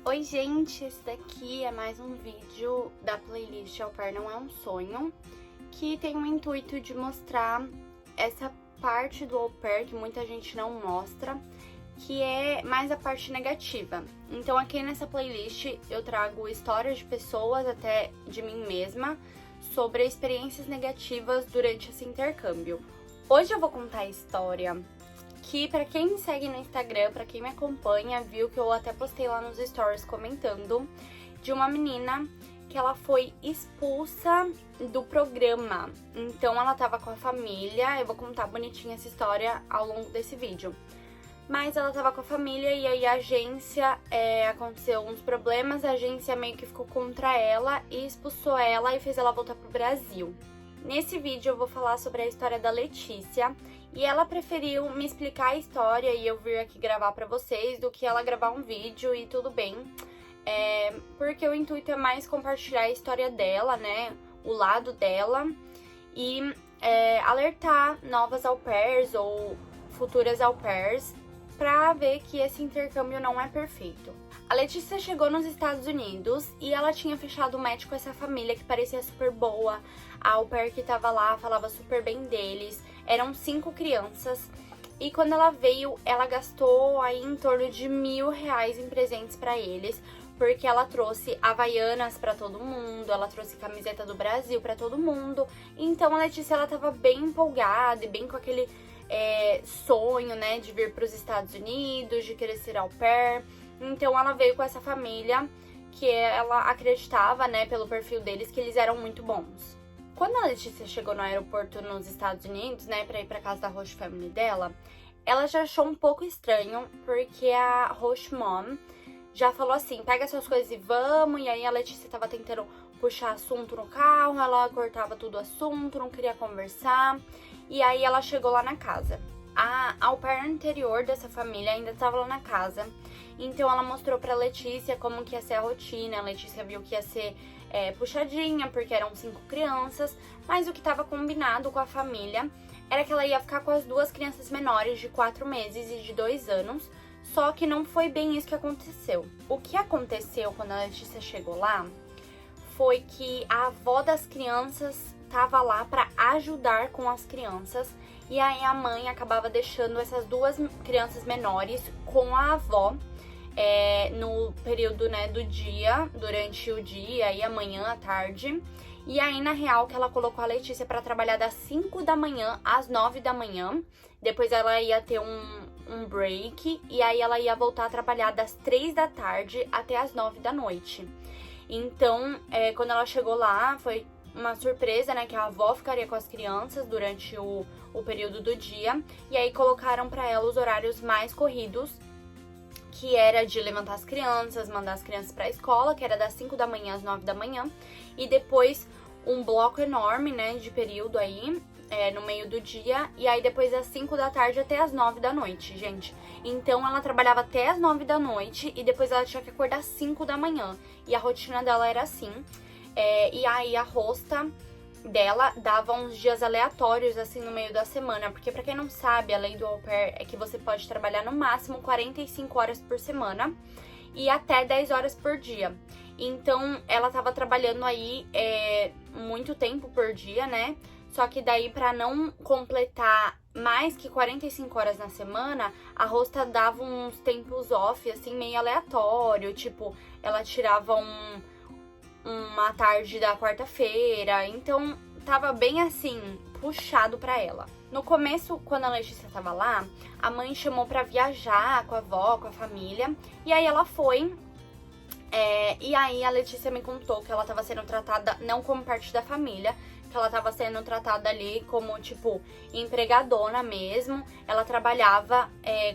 Oi gente, esse daqui é mais um vídeo da playlist Au Pair Não É Um Sonho, que tem o intuito de mostrar essa parte do au pair que muita gente não mostra, que é mais a parte negativa. Então aqui nessa playlist eu trago histórias de pessoas, até de mim mesma, sobre experiências negativas durante esse intercâmbio. Hoje eu vou contar a história que, pra quem me segue no Instagram, pra quem me acompanha, viu que eu até postei lá nos stories comentando de uma menina que ela foi expulsa do programa. Então ela tava com a família, eu vou contar bonitinha essa história ao longo desse vídeo. Mas ela tava com a família e aí a agência, aconteceu uns problemas, a agência meio que ficou contra ela e expulsou ela e fez ela voltar pro Brasil. Nesse vídeo eu vou falar sobre a história da Letícia e ela preferiu me explicar a história e eu vir aqui gravar pra vocês do que ela gravar um vídeo e tudo bem. Porque o intuito é mais compartilhar a história dela, né, o lado dela e alertar novas au pairs ou futuras au pairs pra ver que esse intercâmbio não é perfeito. A Letícia chegou nos Estados Unidos e ela tinha fechado o match com essa família que parecia super boa. A au pair que tava lá falava super bem deles. Eram 5 crianças. E quando ela veio, ela gastou aí em torno de R$1.000 em presentes pra eles. Porque ela trouxe havaianas pra todo mundo, ela trouxe camiseta do Brasil pra todo mundo. Então a Letícia, ela tava bem empolgada e bem com aquele sonho, né, de vir pros Estados Unidos, de querer ser au pair. Então ela veio com essa família que ela acreditava, né, pelo perfil deles, que eles eram muito bons. Quando a Letícia chegou no aeroporto nos Estados Unidos, né, pra ir pra casa da host family dela, ela já achou um pouco estranho, porque a host mom já falou assim, pega suas coisas e vamos, e aí a Letícia tava tentando puxar assunto no carro, ela cortava tudo o assunto, não queria conversar, e aí ela chegou lá na casa. A au pair anterior dessa família ainda estava lá na casa, então ela mostrou pra Letícia como que ia ser a rotina. A Letícia viu que ia ser puxadinha, porque eram 5 crianças, mas o que estava combinado com a família era que ela ia ficar com as 2 crianças menores de 4 meses e de 2 anos, só que não foi bem isso que aconteceu. O que aconteceu quando a Letícia chegou lá foi que a avó das crianças estava lá para ajudar com as crianças, e aí a mãe acabava deixando essas 2 crianças menores com a avó no período, né, do dia, durante o dia e amanhã à tarde. E aí, na real, que ela colocou a Letícia para trabalhar das 5 da manhã às 9 da manhã. Depois ela ia ter um break e aí ela ia voltar a trabalhar das 3 da tarde até as 9 da noite. Então, quando ela chegou lá, foi uma surpresa, né, que a avó ficaria com as crianças durante o período do dia. E aí colocaram para ela os horários mais corridos, que era de levantar as crianças, mandar as crianças pra escola, que era das 5 da manhã às 9 da manhã. E depois um bloco enorme, né, de período aí, no meio do dia. E aí depois das 5 da tarde até as 9 da noite, gente. Então ela trabalhava até as 9 da noite e depois ela tinha que acordar às 5 da manhã. E a rotina dela era assim. E aí a hosta dela dava uns dias aleatórios, assim, no meio da semana. Porque pra quem não sabe, a lei do au pair é que você pode trabalhar no máximo 45 horas por semana e até 10 horas por dia. Então, ela tava trabalhando aí muito tempo por dia, né? Só que daí, pra não completar mais que 45 horas na semana, a hosta dava uns tempos off, assim, meio aleatório. Tipo, ela tirava uma tarde da quarta-feira, então tava bem assim, puxado pra ela. No começo, quando a Letícia tava lá, a mãe chamou pra viajar com a avó, com a família, e aí ela foi. E aí a Letícia me contou que ela tava sendo tratada não como parte da família, que ela tava sendo tratada ali como, tipo, empregadona mesmo. Ela trabalhava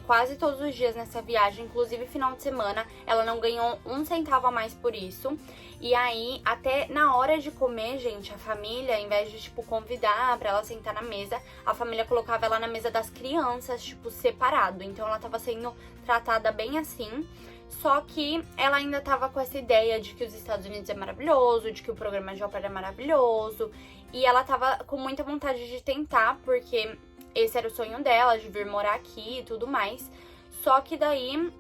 quase todos os dias nessa viagem, inclusive final de semana. Ela não ganhou um centavo a mais por isso. E aí, até na hora de comer, gente, a família, ao invés de, tipo, convidar pra ela sentar na mesa, a família colocava ela na mesa das crianças, tipo, separado. Então ela tava sendo tratada bem assim. Só que ela ainda tava com essa ideia de que os Estados Unidos é maravilhoso, de que o programa de au pair é maravilhoso. E ela tava com muita vontade de tentar, porque esse era o sonho dela, de vir morar aqui e tudo mais. Só que daí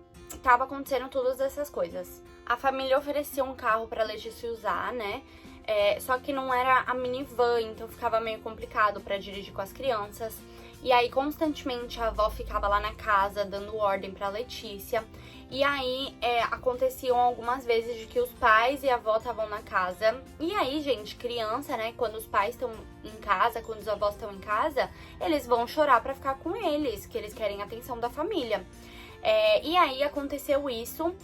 tava acontecendo todas essas coisas. A família oferecia um carro pra Letícia usar, né? Só que não era a minivan, então ficava meio complicado pra dirigir com as crianças. E aí, constantemente, a avó ficava lá na casa, dando ordem pra Letícia. E aí, aconteciam algumas vezes de que os pais e a avó estavam na casa. E aí, gente, criança, né, quando os pais estão em casa, quando os avós estão em casa, eles vão chorar pra ficar com eles, que eles querem a atenção da família. E aí, aconteceu isso.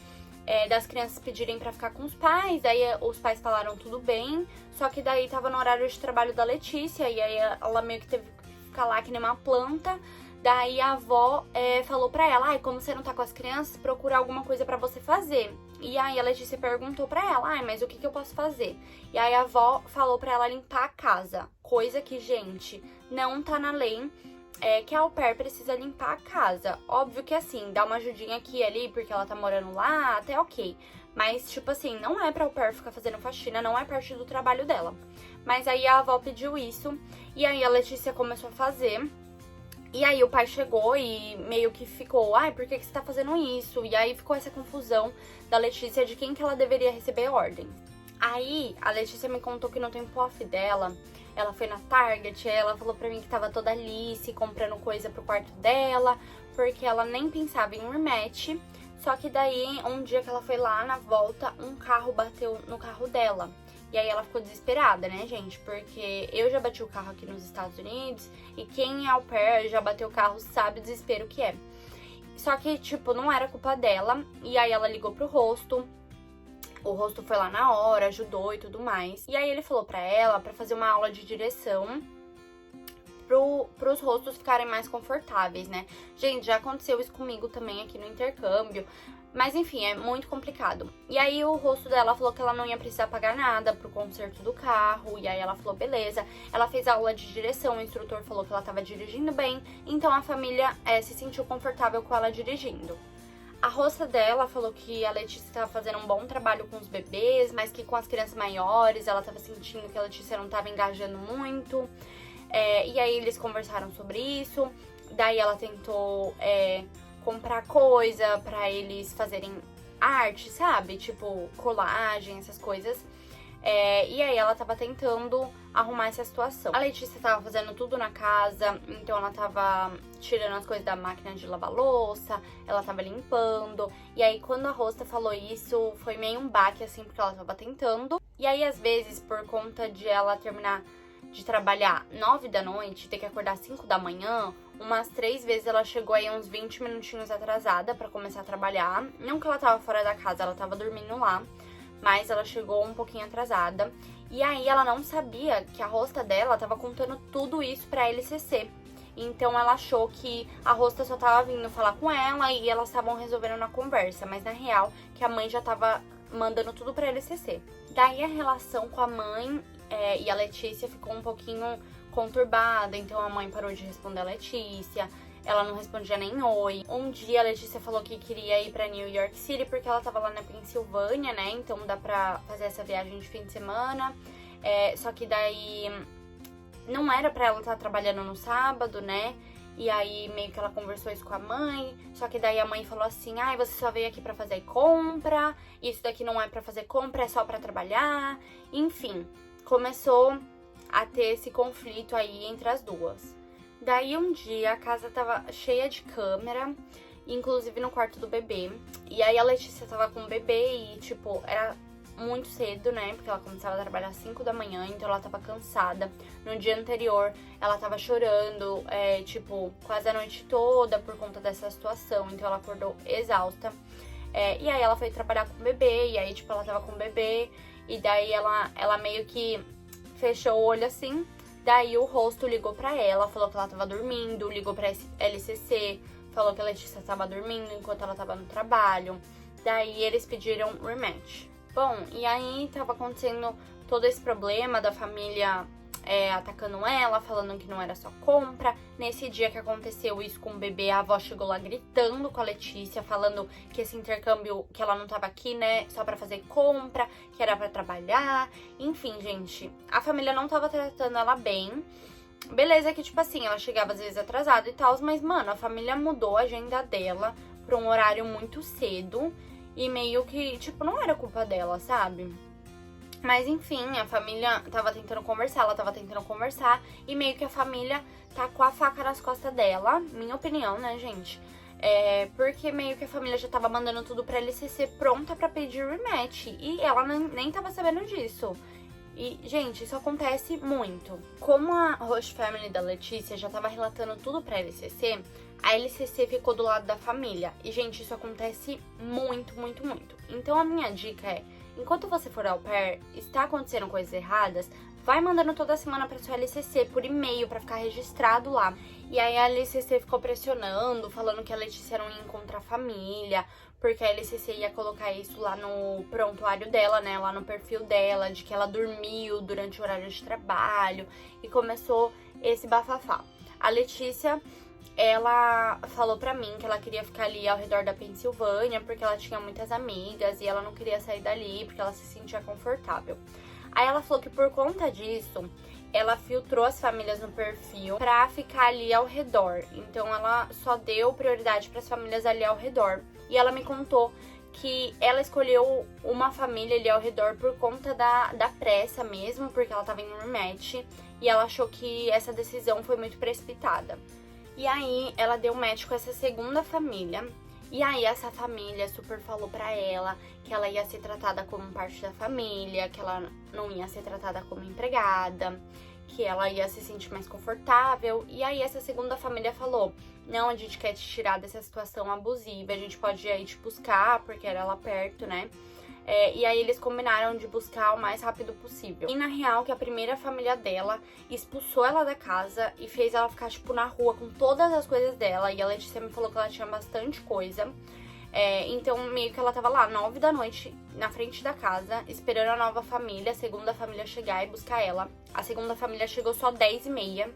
Das crianças pedirem pra ficar com os pais, aí os pais falaram tudo bem, só que daí tava no horário de trabalho da Letícia, e aí ela meio que teve que ficar lá que nem uma planta. Daí a avó falou pra ela, como você não tá com as crianças, procura alguma coisa pra você fazer. E aí a Letícia perguntou pra ela, mas o que eu posso fazer? E aí a avó falou pra ela limpar a casa, coisa que, gente, não tá na lei. Que a au pair precisa limpar a casa. Óbvio que assim, dá uma ajudinha aqui e ali, porque ela tá morando lá, até ok. Mas, tipo assim, não é pra au pair ficar fazendo faxina, não é parte do trabalho dela. Mas aí a avó pediu isso, e aí a Letícia começou a fazer. E aí o pai chegou e meio que ficou, por que você tá fazendo isso? E aí ficou essa confusão da Letícia de quem que ela deveria receber ordem. Aí a Letícia me contou que no tempo off dela, ela foi na Target, ela falou pra mim que tava toda Alice comprando coisa pro quarto dela, porque ela nem pensava em um rematch. Só que daí, um dia que ela foi lá, na volta, um carro bateu no carro dela. E aí ela ficou desesperada, né, gente? Porque eu já bati o carro aqui nos Estados Unidos, e quem é au pair já bateu o carro sabe o desespero que é. Só que, tipo, não era culpa dela, e aí ela ligou pro rosto. O rosto foi lá na hora, ajudou e tudo mais. E aí ele falou pra ela pra fazer uma aula de direção pros rostos ficarem mais confortáveis, né? Gente, já aconteceu isso comigo também aqui no intercâmbio. Mas enfim, é muito complicado. E aí o rosto dela falou que ela não ia precisar pagar nada pro conserto do carro. E aí ela falou, beleza. Ela fez a aula de direção, o instrutor falou que ela tava dirigindo bem. Então a família se sentiu confortável com ela dirigindo. A rosta dela falou que a Letícia estava fazendo um bom trabalho com os bebês, mas que com as crianças maiores ela estava sentindo que a Letícia não estava engajando muito. E aí eles conversaram sobre isso. Daí ela tentou comprar coisa pra eles fazerem arte, sabe? Tipo colagem, essas coisas. E aí ela tava tentando arrumar essa situação. A Letícia tava fazendo tudo na casa, então ela tava tirando as coisas da máquina de lavar louça, ela tava limpando. E aí quando a Rosta falou isso, foi meio um baque assim, porque ela tava tentando. E aí às vezes, por conta de ela terminar de trabalhar 9 da noite, ter que acordar 5 da manhã, umas 3 vezes ela chegou aí uns 20 minutinhos atrasada pra começar a trabalhar. Não que ela tava fora da casa, ela tava dormindo lá. Mas ela chegou um pouquinho atrasada. E aí ela não sabia que a rosta dela tava contando tudo isso pra LCC. Então ela achou que a rosta só tava vindo falar com ela e elas estavam resolvendo na conversa. Mas na real, que a mãe já tava mandando tudo pra LCC. Daí a relação com a mãe e a Letícia ficou um pouquinho conturbada. Então a mãe parou de responder a Letícia. Ela não respondia nem oi. Um dia a Letícia falou que queria ir pra New York City porque ela tava lá na Pensilvânia, né? Então dá pra fazer essa viagem de fim de semana. Só que daí não era pra ela estar trabalhando no sábado, né? E aí meio que ela conversou isso com a mãe. Só que daí a mãe falou assim, você só veio aqui pra fazer compra. Isso daqui não é pra fazer compra, é só pra trabalhar. Enfim, começou a ter esse conflito aí entre as duas. Daí um dia a casa tava cheia de câmera, inclusive no quarto do bebê. E aí a Letícia tava com o bebê e, tipo, era muito cedo, né? Porque ela começava a trabalhar às 5 da manhã, então ela tava cansada. No dia anterior, ela tava chorando, tipo, quase a noite toda por conta dessa situação. Então ela acordou exausta. E aí ela foi trabalhar com o bebê, e aí, tipo, ela tava com o bebê. E daí ela meio que fechou o olho assim. Daí o rosto ligou pra ela, falou que ela tava dormindo, ligou pra LCC, falou que a Letícia tava dormindo enquanto ela tava no trabalho. Daí eles pediram rematch. Bom, e aí tava acontecendo todo esse problema da família atacando ela, falando que não era só compra. Nesse dia que aconteceu isso com o bebê, a avó chegou lá gritando com a Letícia, falando que esse intercâmbio, que ela não tava aqui, né, só pra fazer compra, que era pra trabalhar. Enfim, gente, a família não tava tratando ela bem. Beleza que, tipo assim, ela chegava às vezes atrasada e tal, mas, mano, a família mudou a agenda dela pra um horário muito cedo e meio que, tipo, não era culpa dela, sabe? Mas enfim, a família tava tentando conversar, ela tava tentando conversar e meio que a família tá com a faca nas costas dela, minha opinião, né, gente? Porque meio que a família já tava mandando tudo pra LCC pronta pra pedir rematch e ela nem tava sabendo disso. E, gente, isso acontece muito. Como a host family da Letícia já tava relatando tudo pra LCC, a LCC ficou do lado da família. E, gente, isso acontece muito, muito, muito. Então, a minha dica é, enquanto você for au pair, está acontecendo coisas erradas, vai mandando toda semana pra sua LCC por e-mail pra ficar registrado lá. E aí a LCC ficou pressionando, falando que a Letícia não ia encontrar família, porque a LCC ia colocar isso lá no prontuário dela, né, lá no perfil dela, de que ela dormiu durante o horário de trabalho, e começou esse bafafá. A Letícia, ela falou pra mim que ela queria ficar ali ao redor da Pensilvânia, porque ela tinha muitas amigas e ela não queria sair dali, porque ela se sentia confortável. Aí ela falou que por conta disso, ela filtrou as famílias no perfil pra ficar ali ao redor. Então ela só deu prioridade pras famílias ali ao redor. E ela me contou que ela escolheu uma família ali ao redor por conta da pressa mesmo, porque ela tava em um rematch. E ela achou que essa decisão foi muito precipitada. E aí ela deu match com essa segunda família. E aí essa família super falou pra ela que ela ia ser tratada como parte da família, que ela não ia ser tratada como empregada, que ela ia se sentir mais confortável. E aí essa segunda família falou, não, a gente quer te tirar dessa situação abusiva, a gente pode ir aí te buscar, porque era lá perto, né? E aí eles combinaram de buscar o mais rápido possível. E na real que a primeira família dela expulsou ela da casa e fez ela ficar, tipo, na rua com todas as coisas dela. E a Letícia me falou que ela tinha bastante coisa. Então meio que ela tava lá, 9 da noite, na frente da casa, esperando a nova família, a segunda família chegar e buscar ela. A segunda família chegou só 10h30.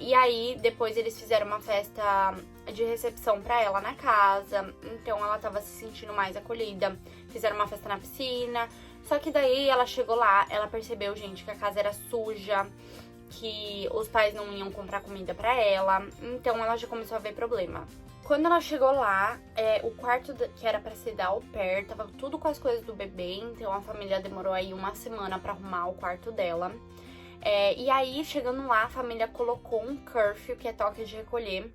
E aí, depois eles fizeram uma festa de recepção pra ela na casa. Então ela tava se sentindo mais acolhida. Fizeram uma festa na piscina. Só que daí ela chegou lá, ela percebeu, gente, que a casa era suja, que os pais não iam comprar comida pra ela. Então ela já começou a ver problema. Quando ela chegou lá, o quarto que era pra ser da au pair, tava tudo com as coisas do bebê. Então a família demorou aí uma semana pra arrumar o quarto dela. E aí, chegando lá, a família colocou um curfew, que é toque de recolher,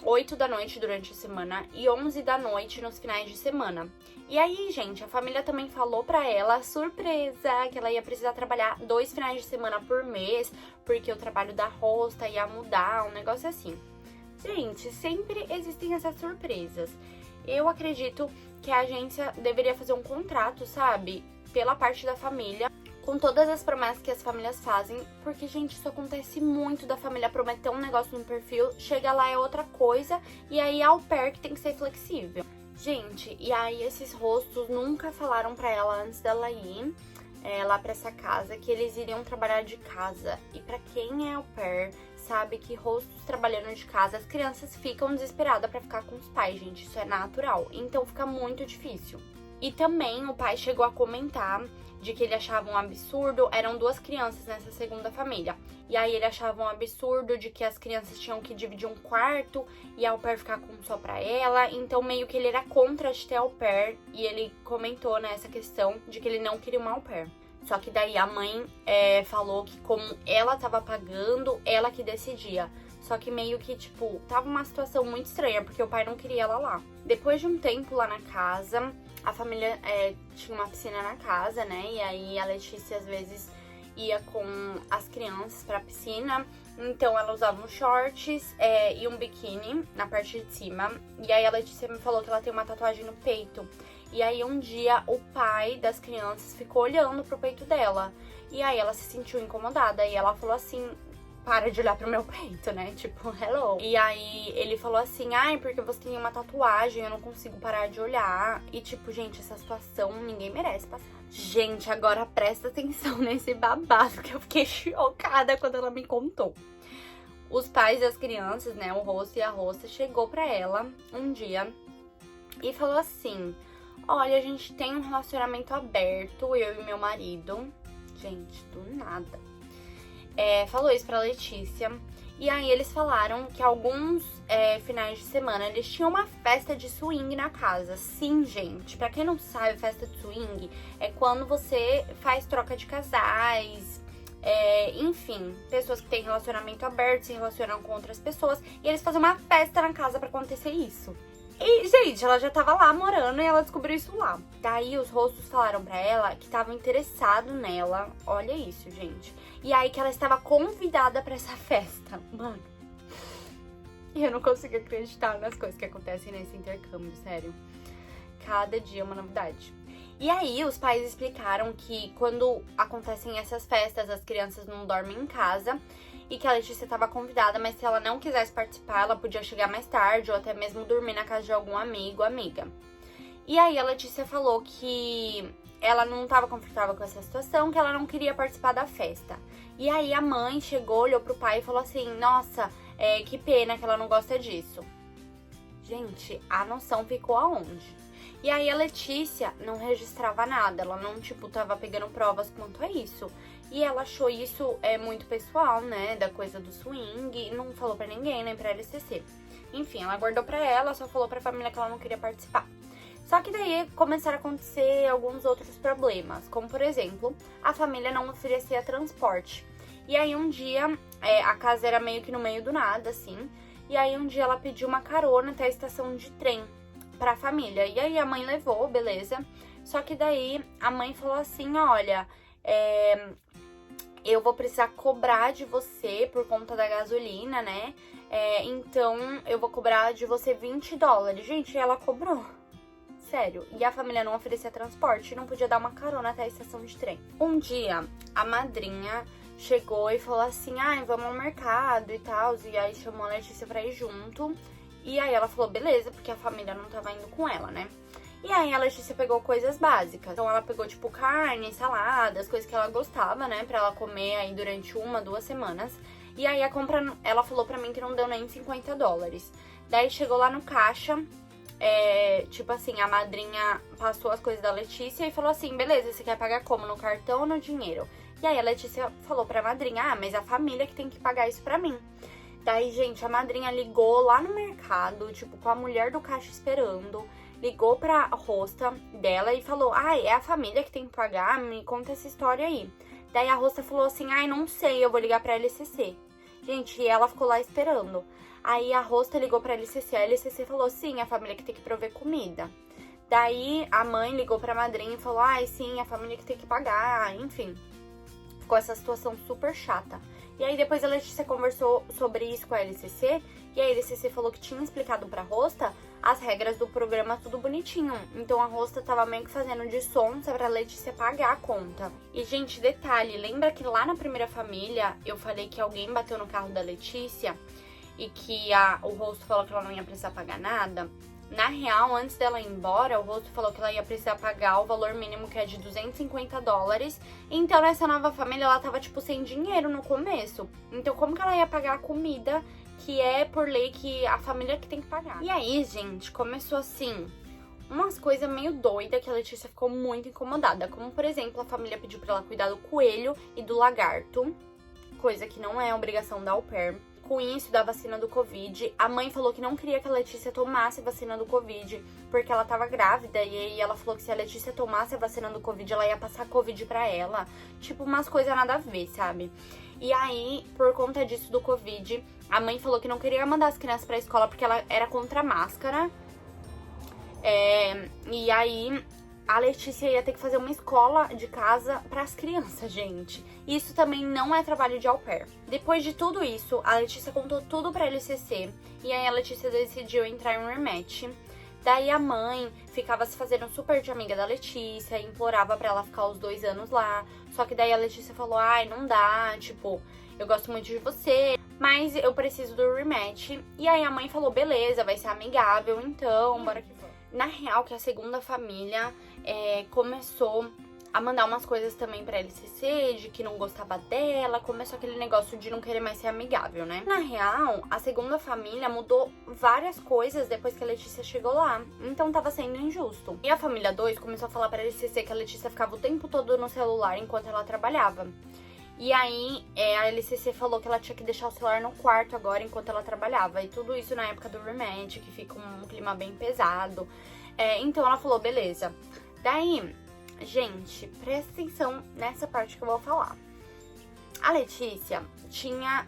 8 da noite durante a semana e 11 da noite nos finais de semana. E aí, gente, a família também falou pra ela, surpresa, que ela ia precisar trabalhar 2 finais de semana por mês, porque o trabalho da hosta ia mudar, um negócio assim. Gente, sempre existem essas surpresas. Eu acredito que a agência deveria fazer um contrato, sabe, pela parte da família, com todas as promessas que as famílias fazem, porque, gente, isso acontece muito da família prometer um negócio no perfil, chega lá é outra coisa, e aí a au pair que tem que ser flexível. Gente, e aí esses rostos nunca falaram pra ela antes dela ir lá pra essa casa que eles iriam trabalhar de casa. E pra quem é au pair, sabe que rostos trabalhando de casa, as crianças ficam desesperadas pra ficar com os pais, gente, isso é natural, então fica muito difícil. E também o pai chegou a comentar de que ele achava um absurdo, eram 2 crianças nessa segunda família. E aí ele achava um absurdo de que as crianças tinham que dividir um quarto e a au pair ficar com só pra ela. Então meio que ele era contra de ter au pair e ele comentou, né, essa questão de que ele não queria uma au pair. Só que daí a mãe falou que como ela tava pagando, ela que decidia. Só que meio que, tipo, tava uma situação muito estranha, porque o pai não queria ela lá. Depois de um tempo lá na casa, a família tinha uma piscina na casa, né? E aí a Letícia, às vezes, ia com as crianças pra piscina. Então ela usava uns shorts e um biquíni na parte de cima. E aí a Letícia me falou que ela tem uma tatuagem no peito. E aí um dia o pai das crianças ficou olhando pro peito dela. E aí ela se sentiu incomodada. E ela falou assim, para de olhar pro meu peito, né? Tipo, hello. E aí ele falou assim, ai, porque você tem uma tatuagem, eu não consigo parar de olhar. E tipo, gente, essa situação ninguém merece passar. Gente, agora presta atenção nesse babado, que eu fiquei chocada quando ela me contou. Os pais das crianças, né, o rosto e a rosta, chegou pra ela um dia e falou assim, olha, a gente tem um relacionamento aberto, eu e meu marido. Gente, do nada. Falou isso pra Letícia E aí eles falaram que alguns finais de semana eles tinham uma festa de swing na casa. Sim, gente, pra quem não sabe, festa de swing é quando você faz troca de casais, enfim, pessoas que têm relacionamento aberto se relacionam com outras pessoas. E eles fazem uma festa na casa pra acontecer isso. E, gente, ela já tava lá morando e ela descobriu isso lá. Daí os rostos falaram pra ela que estavam interessados nela. Olha isso, gente. E aí que ela estava convidada pra essa festa. Mano, eu não consigo acreditar nas coisas que acontecem nesse intercâmbio, sério. Cada dia é uma novidade. E aí os pais explicaram que quando acontecem essas festas, as crianças não dormem em casa. E que a Letícia estava convidada, mas se ela não quisesse participar, ela podia chegar mais tarde ou até mesmo dormir na casa de algum amigo ou amiga. E aí a Letícia falou que ela não estava confortável com essa situação, que ela não queria participar da festa. E aí a mãe chegou, olhou pro pai e falou assim, nossa, que pena que ela não gosta disso. Gente, a noção ficou aonde? E aí a Letícia não registrava nada, ela não, tava pegando provas quanto a isso. E ela achou isso muito pessoal, né, da coisa do swing, e não falou pra ninguém, nem pra LCC. Enfim, ela guardou pra ela, só falou pra família que ela não queria participar. Só que daí começaram a acontecer alguns outros problemas, como por exemplo, a família não oferecia transporte. E aí um dia, a casa era meio que no meio do nada, assim, e aí um dia ela pediu uma carona até a estação de trem pra família. E aí a mãe levou, beleza, só que daí a mãe falou assim, olha, eu vou precisar cobrar de você por conta da gasolina, né? Então eu vou cobrar de você $20. Gente, ela cobrou. Sério. E a família não oferecia transporte, não podia dar uma carona até a estação de trem. Um dia, a madrinha chegou e falou assim, vamos ao mercado e tal. E aí chamou a Letícia pra ir junto. E aí ela falou, beleza, porque a família não tava indo com ela, né? E aí a Letícia pegou coisas básicas. Então ela pegou, tipo, carne, saladas, coisas que ela gostava, né? Pra ela comer aí durante 1, 2 semanas. E aí a compra, ela falou pra mim que não deu nem $50. Daí chegou lá no caixa, tipo assim, a madrinha passou as coisas da Letícia e falou assim, beleza, você quer pagar como? No cartão ou no dinheiro? E aí a Letícia falou pra madrinha, mas a família que tem que pagar isso pra mim. Daí, gente, a madrinha ligou lá no mercado, tipo, com a mulher do caixa esperando. Ligou pra rosta dela e falou, é a família que tem que pagar? Me conta essa história aí. Daí a rosta falou assim, não sei, eu vou ligar pra LCC. Gente, e ela ficou lá esperando. Aí a rosta ligou pra LCC, a LCC falou, sim, a família que tem que prover comida. Daí a mãe ligou pra madrinha e falou, sim, a família que tem que pagar, enfim. Ficou essa situação super chata. E aí depois a Letícia conversou sobre isso com a LCC, e a LCC falou que tinha explicado pra rosta as regras do programa tudo bonitinho. Então a rosta tava meio que fazendo de sonsa pra Letícia pagar a conta. E, gente, detalhe, lembra que lá na primeira família eu falei que alguém bateu no carro da Letícia e que o rosto falou que ela não ia precisar pagar nada? Na real, antes dela ir embora, o rosto falou que ela ia precisar pagar o valor mínimo, que é de $250. Então, nessa nova família, ela tava, tipo, sem dinheiro no começo. Então, como que ela ia pagar a comida, que é por lei que a família que tem que pagar? E aí, gente, começou assim, umas coisas meio doidas que a Letícia ficou muito incomodada. Como, por exemplo, a família pediu pra ela cuidar do coelho e do lagarto, coisa que não é obrigação da au pair. Com isso, da vacina do Covid, a mãe falou que não queria que a Letícia tomasse a vacina do Covid, porque ela tava grávida, e aí ela falou que se a Letícia tomasse a vacina do Covid, ela ia passar Covid pra ela. Tipo, umas coisas nada a ver, sabe? E aí, por conta disso do Covid, a mãe falou que não queria mandar as crianças pra escola porque ela era contra a máscara. E aí, a Letícia ia ter que fazer uma escola de casa pras crianças, gente. Isso também não é trabalho de au pair. Depois de tudo isso, a Letícia contou tudo pra LCC. E aí a Letícia decidiu entrar em um rematch. Daí a mãe ficava se fazendo super de amiga da Letícia, implorava pra ela ficar os 2 anos lá. Só que daí a Letícia falou, não dá, tipo, eu gosto muito de você, mas eu preciso do rematch. E aí a mãe falou, beleza, vai ser amigável, então, bora que vamos. Na real, que a segunda família começou a mandar umas coisas também pra LCC, de que não gostava dela, começou aquele negócio de não querer mais ser amigável, né? Na real, a segunda família mudou várias coisas depois que a Letícia chegou lá, então tava sendo injusto. E a família 2 começou a falar pra LCC que a Letícia ficava o tempo todo no celular enquanto ela trabalhava. E aí, a LCC falou que ela tinha que deixar o celular no quarto agora, enquanto ela trabalhava. E tudo isso na época do rematch, que fica um clima bem pesado. Então ela falou, beleza. Daí, gente, presta atenção nessa parte que eu vou falar. A Letícia tinha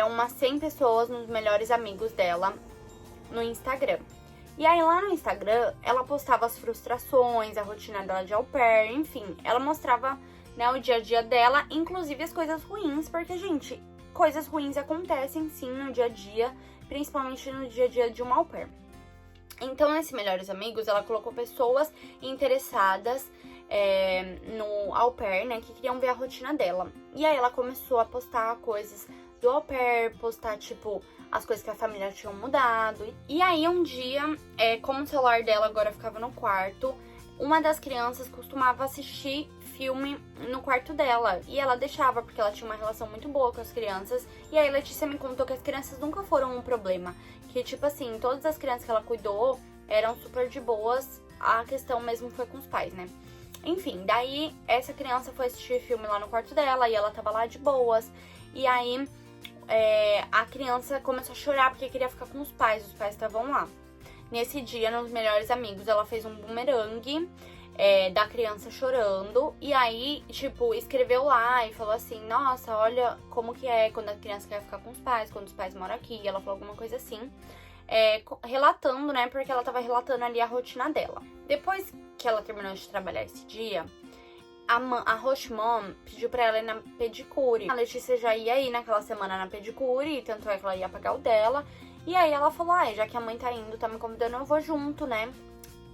umas 100 pessoas nos melhores amigos dela no Instagram. E aí lá no Instagram, ela postava as frustrações, a rotina dela de au pair, enfim. Ela mostrava, né, o dia a dia dela, inclusive as coisas ruins, porque, gente, coisas ruins acontecem sim no dia a dia, principalmente no dia a dia de uma au pair. Então, nesse Melhores Amigos, ela colocou pessoas interessadas no au pair, né, que queriam ver a rotina dela. E aí ela começou a postar coisas do au pair, postar, tipo, as coisas que a família tinha mudado. E aí um dia, como o celular dela agora ficava no quarto, uma das crianças costumava assistir filme no quarto dela. E ela deixava, porque ela tinha uma relação muito boa com as crianças. E aí a Letícia me contou que as crianças nunca foram um problema. Que, tipo assim, todas as crianças que ela cuidou eram super de boas. A questão mesmo foi com os pais, né? Enfim, daí essa criança foi assistir filme lá no quarto dela e ela tava lá de boas. E aí a criança começou a chorar porque queria ficar com os pais estavam lá. Nesse dia, nos Melhores Amigos, ela fez um bumerangue da criança chorando. E aí, tipo, escreveu lá e falou assim, nossa, olha como que é quando a criança quer ficar com os pais, quando os pais moram aqui. E ela falou alguma coisa assim, relatando, né, porque ela tava relatando ali a rotina dela. Depois que ela terminou de trabalhar esse dia, a Host Mom pediu pra ela ir na pedicure. A Letícia já ia ir naquela semana na pedicure, tanto é que ela ia pagar o dela. E aí ela falou, já que a mãe tá indo, tá me convidando, eu vou junto, né,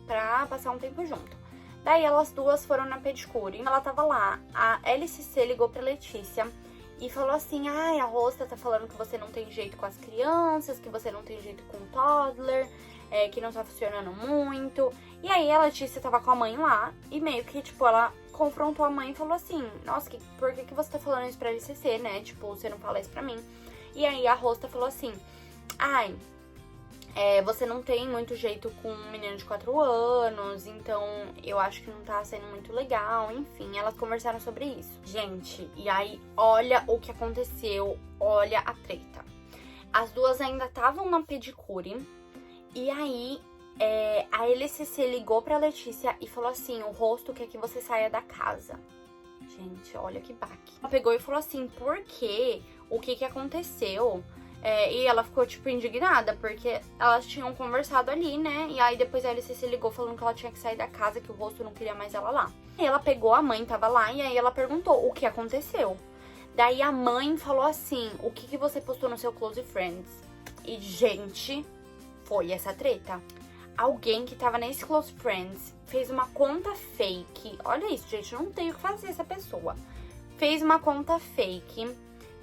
pra passar um tempo junto. Daí elas duas foram na pedicure. Ela tava lá, a LCC ligou pra Letícia e falou assim, a Rosta tá falando que você não tem jeito com as crianças, que você não tem jeito com o toddler, que não tá funcionando muito. E aí a Letícia tava com a mãe lá e meio que, tipo, ela confrontou a mãe e falou assim, nossa, por que você tá falando isso pra LCC, né? Tipo, você não fala isso pra mim. E aí a Rosta falou assim, você não tem muito jeito com um menino de 4 anos, então eu acho que não tá sendo muito legal. Enfim, elas conversaram sobre isso. Gente, e aí olha o que aconteceu, olha a treta. As duas ainda estavam na pedicure e aí a LCC ligou pra Letícia e falou assim, o Rosto quer que você saia da casa. Gente, olha que baque. Ela pegou e falou assim, por quê? O que aconteceu? E ela ficou, tipo, indignada, porque elas tinham conversado ali, né? E aí depois a LCC ligou falando que ela tinha que sair da casa, que o Rosto não queria mais ela lá. E ela pegou, a mãe tava lá, e aí ela perguntou o que aconteceu. Daí a mãe falou assim, o que você postou no seu Close Friends? E, gente, foi essa treta. Alguém que tava nesse Close Friends fez uma conta fake. Olha isso, gente, não tem o que fazer essa pessoa. Fez uma conta fake,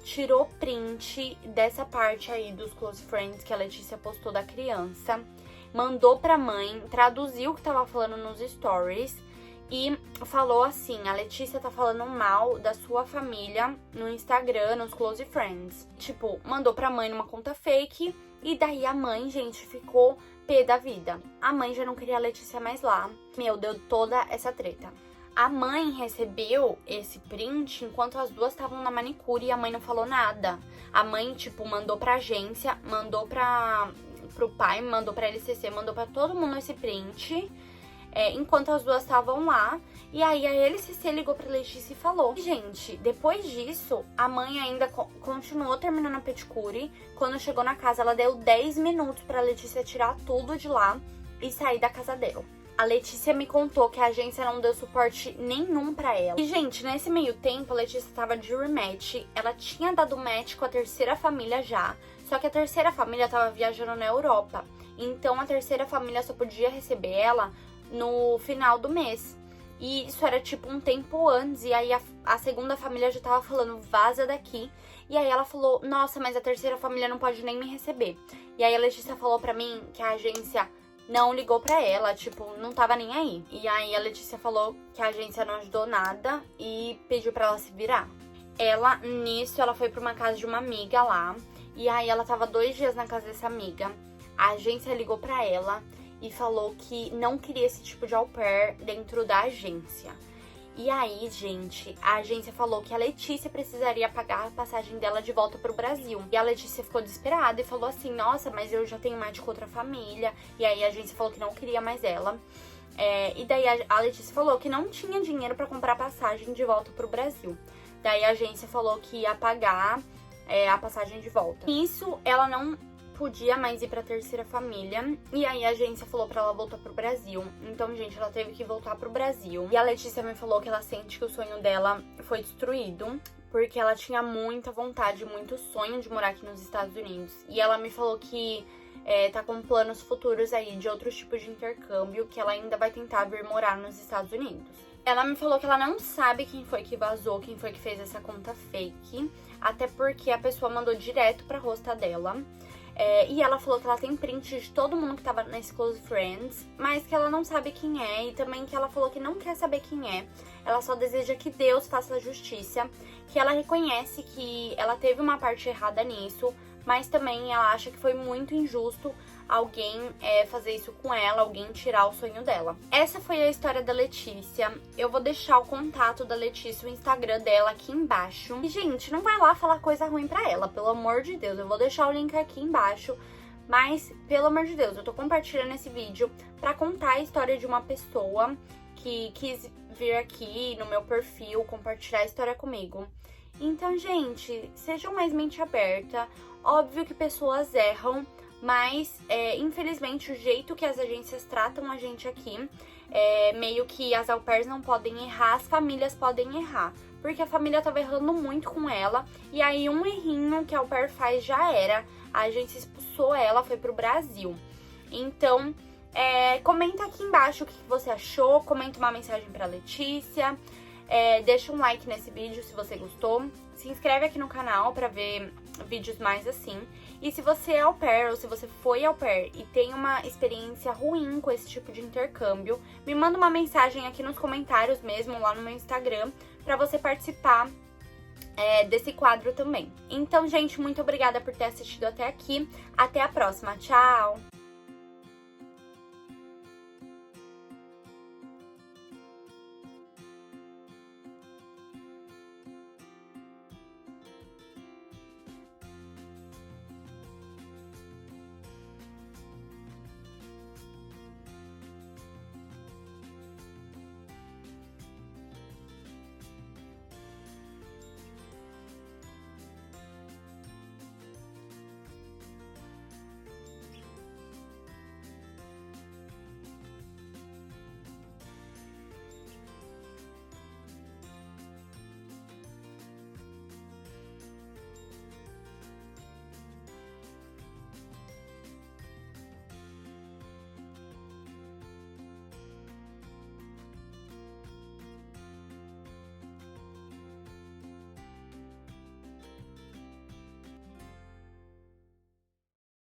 tirou print dessa parte aí dos Close Friends que a Letícia postou da criança, mandou pra mãe, traduziu o que tava falando nos stories e falou assim, a Letícia tá falando mal da sua família no Instagram, nos Close Friends. Tipo, mandou pra mãe numa conta fake e daí a mãe, gente, ficou pé da vida. A mãe já não queria a Letícia mais lá. Meu, deu toda essa treta. A mãe recebeu esse print enquanto as duas estavam na manicure e a mãe não falou nada. A mãe, tipo, mandou pra agência, mandou pro pai, mandou pra LCC, mandou pra todo mundo esse print, enquanto as duas estavam lá. E aí a LCC ligou pra Letícia e falou. Gente, depois disso, a mãe ainda continuou terminando a pedicure. Quando chegou na casa, ela deu 10 minutos pra Letícia tirar tudo de lá e sair da casa dela. A Letícia me contou que a agência não deu suporte nenhum pra ela. E, gente, nesse meio tempo, a Letícia tava de rematch. Ela tinha dado match com a terceira família já. Só que a terceira família tava viajando na Europa. Então, a terceira família só podia receber ela no final do mês. E isso era, tipo, um tempo antes. E aí, a segunda família já tava falando, vaza daqui. E aí, ela falou, nossa, mas a terceira família não pode nem me receber. E aí, a Letícia falou pra mim que a agência não ligou pra ela, tipo, não tava nem aí. E aí a Letícia falou que a agência não ajudou nada e pediu pra ela se virar. Nisso, ela foi pra uma casa de uma amiga lá. E aí ela tava 2 dias na casa dessa amiga. A agência ligou pra ela e falou que não queria esse tipo de au pair dentro da agência. E aí, gente, a agência falou que a Letícia precisaria pagar a passagem dela de volta pro Brasil. E a Letícia ficou desesperada e falou assim, nossa, mas eu já tenho mais com outra família. E aí a agência falou que não queria mais ela. E daí a Letícia falou que não tinha dinheiro pra comprar passagem de volta pro Brasil. Daí a agência falou que ia pagar a passagem de volta. Isso, ela não podia mais ir pra terceira família, e aí a agência falou pra ela voltar pro Brasil. Então, gente, ela teve que voltar pro Brasil. E a Letícia me falou que ela sente que o sonho dela foi destruído, porque ela tinha muita vontade, muito sonho de morar aqui nos Estados Unidos. E ela me falou que tá com planos futuros aí de outros tipos de intercâmbio, que ela ainda vai tentar vir morar nos Estados Unidos. Ela me falou que ela não sabe quem foi que vazou, quem foi que fez essa conta fake, até porque a pessoa mandou direto pra rosta dela. E ela falou que ela tem print de todo mundo que tava nesse Close Friends, mas que ela não sabe quem é, e também que ela falou que não quer saber quem é. Ela só deseja que Deus faça a justiça, que ela reconhece que ela teve uma parte errada nisso, mas também ela acha que foi muito injusto alguém fazer isso com ela, alguém tirar o sonho dela. Essa foi a história da Letícia. Eu vou deixar o contato da Letícia, o Instagram dela aqui embaixo. E, gente, não vai lá falar coisa ruim pra ela, pelo amor de Deus. Eu vou deixar o link aqui embaixo. Mas, pelo amor de Deus, eu tô compartilhando esse vídeo pra contar a história de uma pessoa que quis vir aqui no meu perfil, compartilhar a história comigo. Então, gente, sejam mais mente aberta. Óbvio que pessoas erram, mas, infelizmente, o jeito que as agências tratam a gente aqui, meio que as au pairs não podem errar, as famílias podem errar. Porque a família tava errando muito com ela, e aí um errinho que a au pair faz já era. A agência expulsou ela, foi pro Brasil. Então, comenta aqui embaixo o que você achou, comenta uma mensagem pra Letícia, deixa um like nesse vídeo se você gostou, se inscreve aqui no canal pra ver vídeos mais assim. E se você é au pair ou se você foi au pair e tem uma experiência ruim com esse tipo de intercâmbio, me manda uma mensagem aqui nos comentários mesmo, lá no meu Instagram, pra você participar desse quadro também. Então, gente, muito obrigada por ter assistido até aqui. Até a próxima. Tchau!